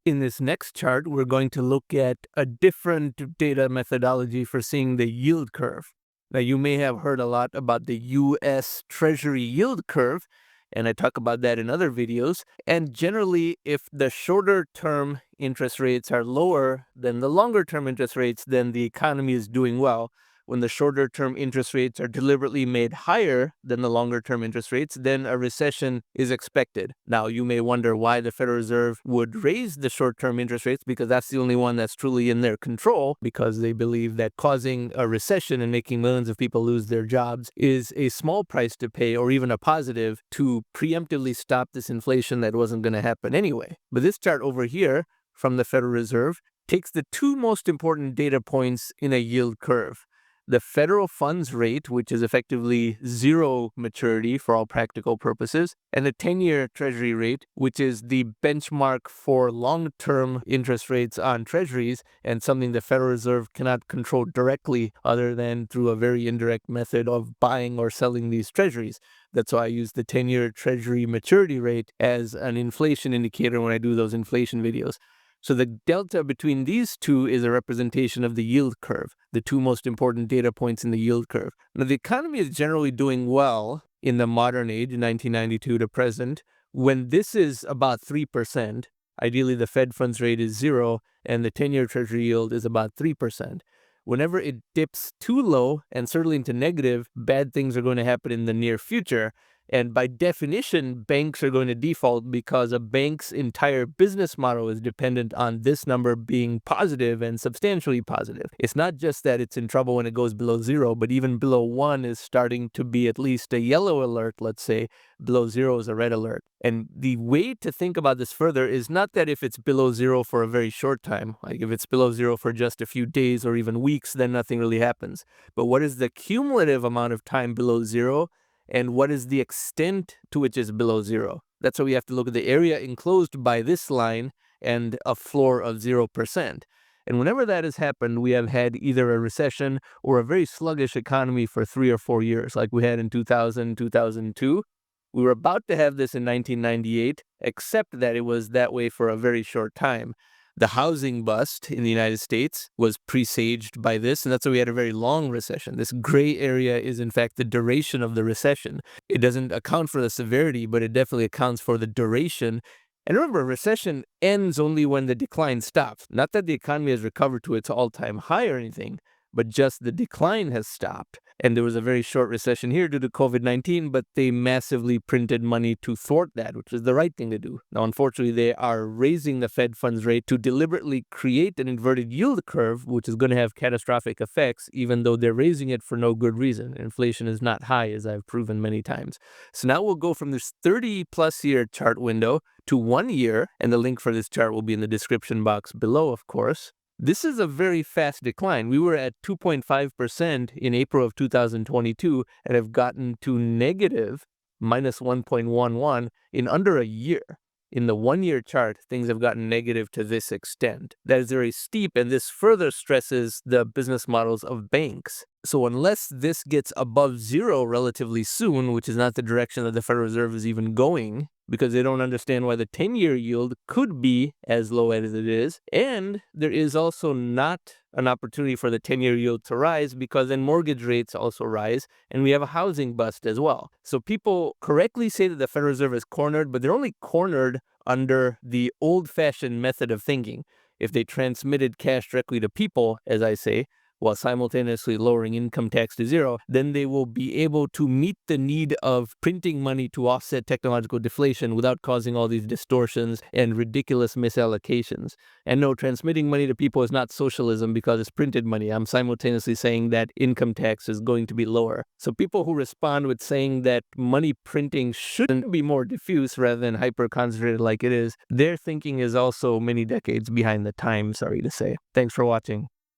In this next chart, we're going to look at a different data methodology for seeing the yield curve. Now, you may have heard a lot about the U.S. Treasury yield curve, and I talk about that in other videos. And generally, if the shorter term interest rates are lower than the longer term interest rates, then the economy is doing well. When the shorter term interest rates are deliberately made higher than the longer term interest rates, then a recession is expected. Now, you may wonder why the Federal Reserve would raise the short term interest rates, because that's the only one that's truly in their control, because they believe that causing a recession and making millions of people lose their jobs is a small price to pay, or even a positive, to preemptively stop this inflation that wasn't going to happen anyway. But this chart over here from the Federal Reserve takes the two most important data points in a yield curve: the federal funds rate, which is effectively zero maturity for all practical purposes, and the 10-year Treasury rate, which is the benchmark for long-term interest rates on Treasuries, and something the Federal Reserve cannot control directly other than through a very indirect method of buying or selling these Treasuries. That's why I use the 10-year Treasury maturity rate as an inflation indicator when I do those inflation videos. So the delta between these two is a representation of the yield curve, the two most important data points in the yield curve. Now, the economy is generally doing well in the modern age, 1992 to present, when this is about 3%. Ideally, the Fed funds rate is 0, and the 10-year Treasury yield is about 3%. Whenever it dips too low, and certainly into negative, bad things are going to happen in the near future. And by definition, banks are going to default, because a bank's entire business model is dependent on this number being positive and substantially positive. It's not just that it's in trouble when it goes below 0, but even below 1 is starting to be at least a yellow alert, let's say. Below 0 is a red alert. And the way to think about this further is not that if it's below 0 for a very short time, like if it's below 0 for just a few days or even weeks, then nothing really happens. But what is the cumulative amount of time below 0? And what is the extent to which it's below 0? That's why we have to look at the area enclosed by this line and a floor of 0%. And whenever that has happened, we have had either a recession or a very sluggish economy for 3 or 4 years, like we had in 2000, 2002. We were about to have this in 1998, except that it was that way for a very short time. The housing bust in the United States was presaged by this, and that's why we had a very long recession. This gray area is, in fact, the duration of the recession. It doesn't account for the severity, but it definitely accounts for the duration. And remember, a recession ends only when the decline stops. Not that the economy has recovered to its all-time high or anything, but just the decline has stopped. And there was a very short recession here due to COVID-19, but they massively printed money to thwart that, which is the right thing to do. Now, unfortunately, they are raising the Fed funds rate to deliberately create an inverted yield curve, which is going to have catastrophic effects, even though they're raising it for no good reason. Inflation is not high, as I've proven many times. So now we'll go from this 30-plus year chart window to 1 year, and the link for this chart will be in the description box below, of course. This is a very fast decline. We were at 2.5% in April of 2022 and have gotten to negative minus 1.11 in under a year. In the 1 year chart, things have gotten negative to this extent. That is very steep, and this further stresses the business models of banks. So unless this gets above 0 relatively soon, which is not the direction that the Federal Reserve is even going, because they don't understand why the 10-year yield could be as low as it is. And there is also not an opportunity for the 10-year yield to rise, because then mortgage rates also rise, and we have a housing bust as well. So people correctly say that the Federal Reserve is cornered, but they're only cornered under the old-fashioned method of thinking. If they transmitted cash directly to people, as I say, while simultaneously lowering income tax to 0, then they will be able to meet the need of printing money to offset technological deflation without causing all these distortions and ridiculous misallocations. And no, transmitting money to people is not socialism because it's printed money. I'm simultaneously saying that income tax is going to be lower. So people who respond with saying that money printing shouldn't be more diffuse rather than hyper-concentrated like it is, their thinking is also many decades behind the times, sorry to say. Thanks for watching.